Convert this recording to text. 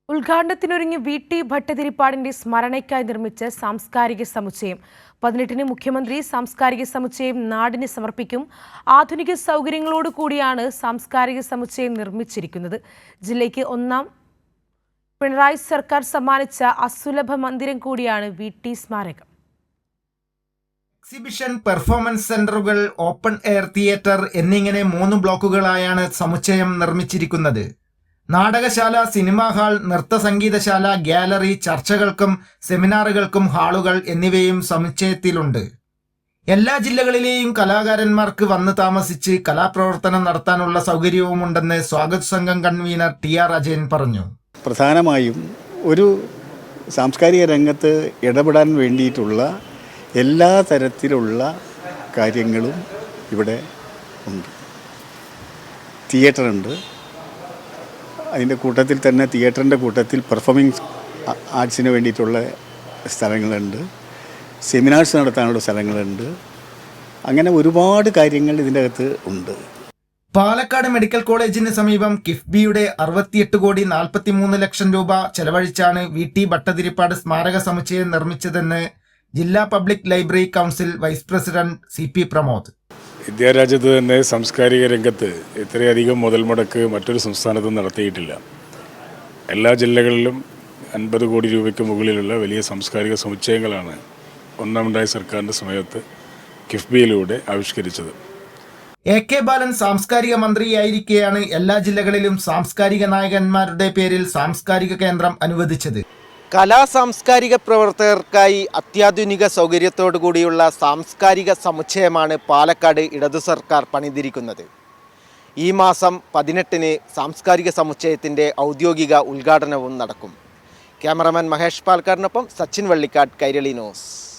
ഉദ്ഘാടനത്തിനൊരുങ്ങി വി.ടി. ഭട്ടതിരിപ്പാടിന്റെ സ്മരണയ്ക്കായി നിർമ്മിച്ച സാംസ്കാരിക സമുച്ചയം 18-ന് മുഖ്യമന്ത്രി സാംസ്കാരിക സമുച്ചയം നാടിന് സമർപ്പിക്കും. ആധുനിക സൗകര്യങ്ങളോട് കൂടിയാണ് സാംസ്കാരിക സമുച്ചയം നിർമ്മിച്ചിരിക്കുന്നത്. ജില്ലയ്ക്ക് ഒന്നാം പിണറായി സർക്കാർ സമ്മാനിച്ച അസുലഭ മന്ദിരം കൂടിയാണ് വി.ടി. സ്മാരകം. എക്സിബിഷൻ, പെർഫോമൻസ് സെന്ററുകൾ, ഓപ്പൺ എയർ തിയേറ്റർ എന്നിങ്ങനെ 3 ബ്ലോക്കുകളായാണ് സമുച്ചയം നിർമ്മിച്ചിരിക്കുന്നത്. നാടകശാല, സിനിമാ ഹാൾ, നൃത്ത സംഗീതശാല, ഗ്യാലറി, ചർച്ചകൾക്കും സെമിനാറുകൾക്കും ഹാളുകൾ എന്നിവയും സമുച്ചയത്തിലുണ്ട്. എല്ലാ ജില്ലകളിലെയും കലാകാരന്മാർക്ക് വന്ന് താമസിച്ച് കലാപ്രവർത്തനം നടത്താനുള്ള സൗകര്യവുമുണ്ടെന്ന് സ്വാഗത സംഘം കൺവീനർ ടി.ആർ. അജയൻ പറഞ്ഞു. പ്രധാനമായും ഒരു സാംസ്കാരിക രംഗത്ത് ഇടപെടാൻ വേണ്ടിയിട്ടുള്ള എല്ലാ തരത്തിലുള്ള കാര്യങ്ങളും ഇവിടെ ഉണ്ട്. തിയേറ്ററുണ്ട്, അതിൻ്റെ കൂട്ടത്തിൽ തന്നെ തിയേറ്ററിൻ്റെ കൂട്ടത്തിൽ പെർഫോമിംഗ് ആർട്സിന് വേണ്ടിയിട്ടുള്ള സ്ഥലങ്ങളുണ്ട്, സെമിനാർസ് നടത്താനുള്ള സ്ഥലങ്ങളുണ്ട്. അങ്ങനെ ഒരുപാട് കാര്യങ്ങൾ ഇതിൻ്റെ അകത്ത് ഉണ്ട്. പാലക്കാട് മെഡിക്കൽ കോളേജിന് സമീപം കിഫ്ബിയുടെ 68,43,00,000 രൂപ ചെലവഴിച്ചാണ് വി.ടി. ഭട്ടതിരിപ്പാട് സ്മാരക സമുച്ചയം നിർമ്മിച്ചതെന്ന് ജില്ലാ public library council vice president CP. Pramod. ഇന്ത്യാരാജ്യത്ത് തന്നെ സാംസ്കാരിക രംഗത്ത് ഇത്രയധികം മുതൽ മുടക്ക് മറ്റൊരു സംസ്ഥാനത്തും നടത്തിയിട്ടില്ല. എല്ലാ ജില്ലകളിലും 50 കോടി രൂപയ്ക്ക് മുകളിലുള്ള വലിയ സാംസ്കാരിക സമുച്ചയങ്ങളാണ് ഒന്നാം പിണറായി സർക്കാരിൻ്റെ സമയത്ത് കിഫ്ബിയിലൂടെ ആവിഷ്കരിച്ചത്. എ.കെ. ബാലൻ സാംസ്കാരിക മന്ത്രിയായിരിക്കെയാണ് എല്ലാ ജില്ലകളിലും സാംസ്കാരിക നായകന്മാരുടെ പേരിൽ സാംസ്കാരിക കേന്ദ്രം അനുവദിച്ചത്. കലാസാംസ്കാരിക പ്രവർത്തകർക്കായി അത്യാധുനിക സൗകര്യത്തോടു കൂടിയുള്ള സാംസ്കാരിക സമുച്ചയമാണ് പാലക്കാട് ഇടതു സർക്കാർ പണിതിരിക്കുന്നത്. ഈ മാസം 18-ന് സാംസ്കാരിക സമുച്ചയത്തിൻ്റെ ഔദ്യോഗിക ഉദ്ഘാടനവും നടക്കും. ക്യാമറമാൻ മഹേഷ് പാൽക്കാരനൊപ്പം സച്ചിൻ വള്ളിക്കാട്, കൈരളി ന്യൂസ്.